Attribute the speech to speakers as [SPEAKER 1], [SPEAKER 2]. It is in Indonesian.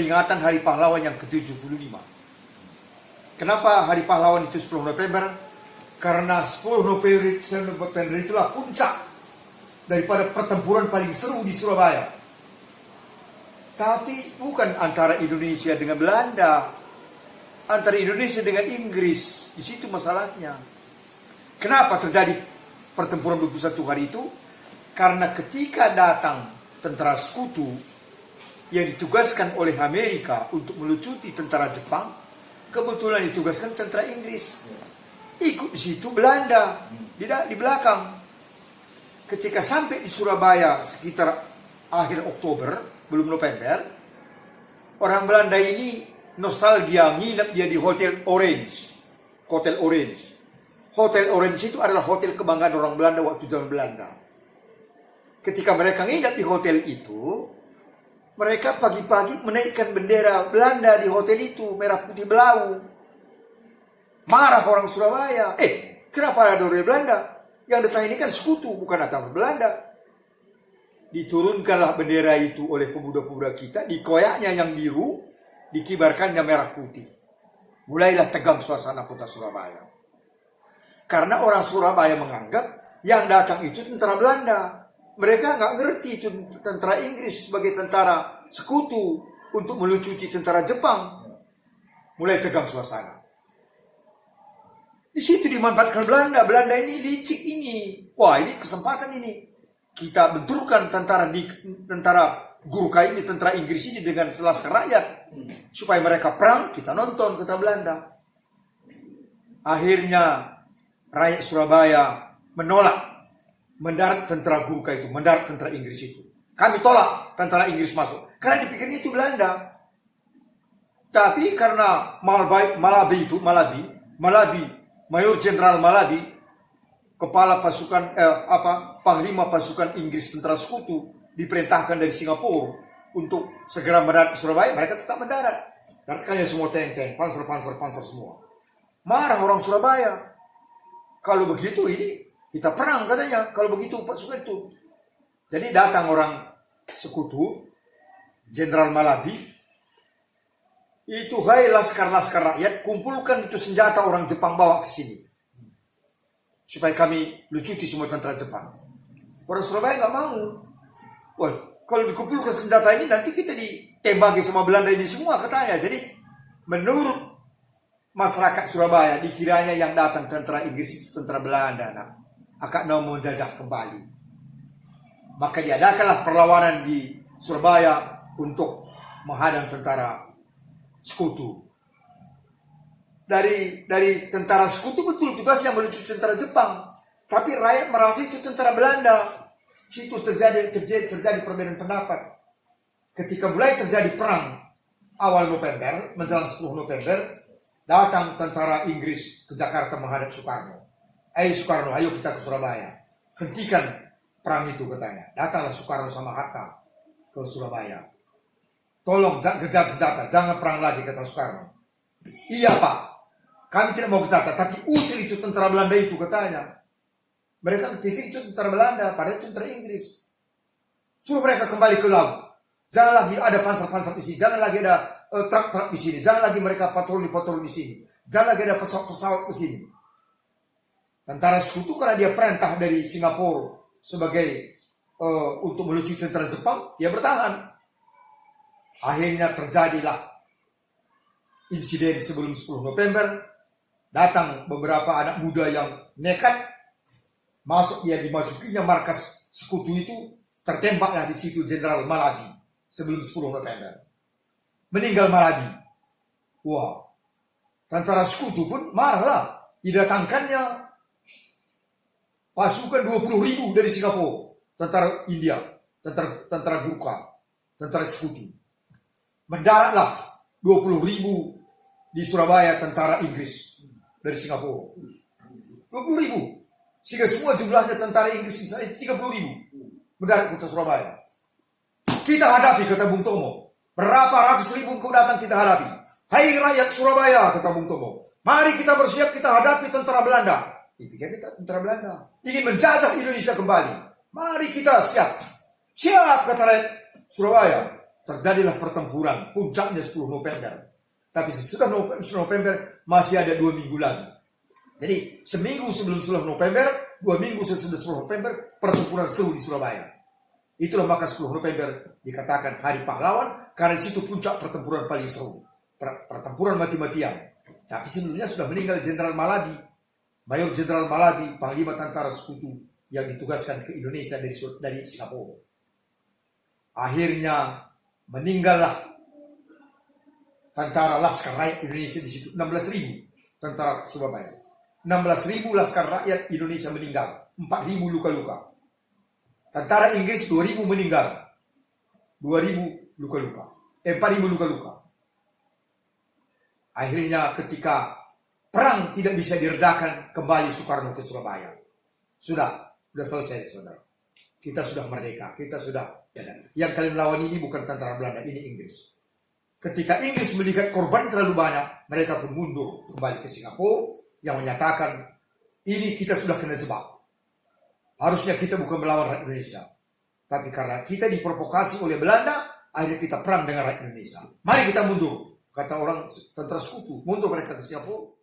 [SPEAKER 1] peringatan Hari Pahlawan yang ke-75. Kenapa Hari Pahlawan itu 10 November? Karena 10 November itulah puncak daripada pertempuran paling seru di Surabaya. Tapi bukan antara Indonesia dengan Belanda, antara Indonesia dengan Inggris. Di situ masalahnya. Kenapa terjadi pertempuran 21 hari itu? Karena ketika datang tentara sekutu yang ditugaskan oleh Amerika untuk melucuti tentara Jepang, kebetulan ditugaskan tentara Inggris. Ikut di situ Belanda di belakang. Ketika sampai di Surabaya sekitar akhir Oktober, belum November, orang Belanda ini nostalgia nginep dia di Hotel Orange. Hotel Orange. Hotel Orange itu adalah hotel kebanggaan orang Belanda waktu zaman Belanda. Ketika mereka nginep di hotel itu, mereka pagi-pagi menaikkan bendera Belanda di hotel itu, merah putih belau. Marah orang Surabaya. Kenapa ada orang Belanda? Yang datang ini kan sekutu, bukan datang Belanda. Diturunkanlah bendera itu oleh pemuda-pemuda kita, dikoyaknya yang biru, dikibarkannya merah putih. Mulailah tegang suasana kota Surabaya. Karena orang Surabaya menganggap yang datang itu tentara Belanda. Mereka nggak ngerti itu tentara Inggris sebagai tentara sekutu untuk melucuti tentara Jepang. Mulai tegang suasana. Di situ dimanfaatkan Belanda. Belanda ini licik ini. Wah, ini kesempatan ini. Kita benturkan tentara Gurkha ini, tentara Inggris ini dengan selaskar rakyat. Supaya mereka perang, kita nonton, kata Belanda. Akhirnya rakyat Surabaya menolak mendarat tentara Gurkha itu, mendarat tentara Inggris itu. Kami tolak tentara Inggris masuk. Karena dipikirnya itu Belanda. Tapi karena Malabi, Mayor Jenderal Malabi, kepala pasukan panglima pasukan Inggris tentara sekutu, diperintahkan dari Singapura untuk segera mendarat di Surabaya, mereka tetap mendarat. Daratkannya semua tank, panser semua. Marah orang Surabaya. Kalau begitu ini kita perang katanya. Kalau begitu pasukan itu. Jadi datang orang sekutu, Jenderal Malabi, itu hai laskar-laskar rakyat, kumpulkan itu senjata orang Jepang bawa ke sini. Supaya kami lucuti semua tentara Jepang. Orang Surabaya nggak mau. Wah, kalau dikumpulkan senjata ini nanti kita ditembaki sama Belanda ini semua katanya. Jadi menurut masyarakat Surabaya dikiranya yang datang tentara Inggris itu tentara Belanda. Akan mau menjajah kembali. Maka diadakanlah perlawanan di Surabaya untuk menghadang tentara sekutu. Dari tentara sekutu betul tugasnya melucuti tentara Jepang. Tapi rakyat merasa itu tentara Belanda. Situ terjadi perbedaan pendapat. Ketika mulai terjadi perang awal November, menjelang 10 November, datang tentara Inggris ke Jakarta menghadap Soekarno. Soekarno, ayo kita ke Surabaya. Hentikan perang itu katanya. Datanglah Soekarno sama Hatta ke Surabaya. Tolong jangan kejar senjata, jangan perang lagi, kata Soekarno. Iya Pak, kami tidak mau kejar, tapi usir itu tentara Belanda itu katanya. Mereka pikir itu tentara Belanda, padahal itu tentara Inggris. Suruh mereka kembali ke laut. Jangan lagi ada panser-panser di sini, jangan lagi ada truk-truk di sini, jangan lagi mereka patroli-patroli di sini, jangan lagi ada pesawat-pesawat di sini. Tentara sekutu karena dia perintah dari Singapura sebagai untuk melucuti tentara Jepang, dia bertahan. Akhirnya terjadilah insiden sebelum 10 November. Datang beberapa anak muda yang nekat dimasukinya markas sekutu itu, tertembaklah di situ Jenderal Malabi sebelum 10 November. Meninggal Malabi. Wah, tentara sekutu pun marahlah. Didatangkannya pasukan 20.000 dari Singapura, tentara India, tentara Gurkha, tentara sekutu. Mendaratlah 20.000 di Surabaya tentara Inggris dari Singapura. 20.000. Sehingga semua jumlahnya tentara Inggris misalnya 30.000 mendarat kota Surabaya. Kita hadapi, kata Bung Tomo. Berapa ratus ribu kau datang kita hadapi. Hai rakyat Surabaya, kata Bung Tomo. Mari kita bersiap, kita hadapi tentara Belanda. Dipikir tentara Belanda ingin menjajah Indonesia kembali. Mari kita siap. Siap, kata rakyat Surabaya. terjadilah pertempuran, puncaknya 10 November. Tapi sesudah November masih ada 2 minggu lagi. Jadi seminggu sebelum 10 November, 2 minggu sesudah 10 November, pertempuran seru di Surabaya. Itulah maka 10 November dikatakan Hari Pahlawan, karena di situ puncak pertempuran paling seru. Pertempuran mati-matian. Tapi sebelumnya sudah meninggal Jenderal Malabi, Mayor Jenderal Malabi, Panglima Tentara Sekutu yang ditugaskan ke Indonesia dari Singapura. Akhirnya meninggallah tentara Laskar Rakyat Indonesia di situ, 16.000 tentara Surabaya. 16.000 Laskar Rakyat Indonesia meninggal, 4.000 luka-luka. Tentara Inggris 2.000 meninggal, 2.000 luka-luka. 4.000 luka-luka. Akhirnya ketika perang tidak bisa diredakan, kembali Soekarno ke Surabaya. Sudah selesai, saudara. Kita sudah merdeka, kita sudah. Yang kalian lawan ini bukan tentara Belanda, ini Inggris. Ketika Inggris melihat korban terlalu banyak, mereka pun mundur kembali ke Singapura yang menyatakan ini kita sudah kena jebak. Harusnya kita bukan melawan rakyat Indonesia. Tapi karena kita diprovokasi oleh Belanda, akhirnya kita perang dengan rakyat Indonesia. Mari kita mundur. Kata orang tentara Sekutu, mundur mereka ke Singapura.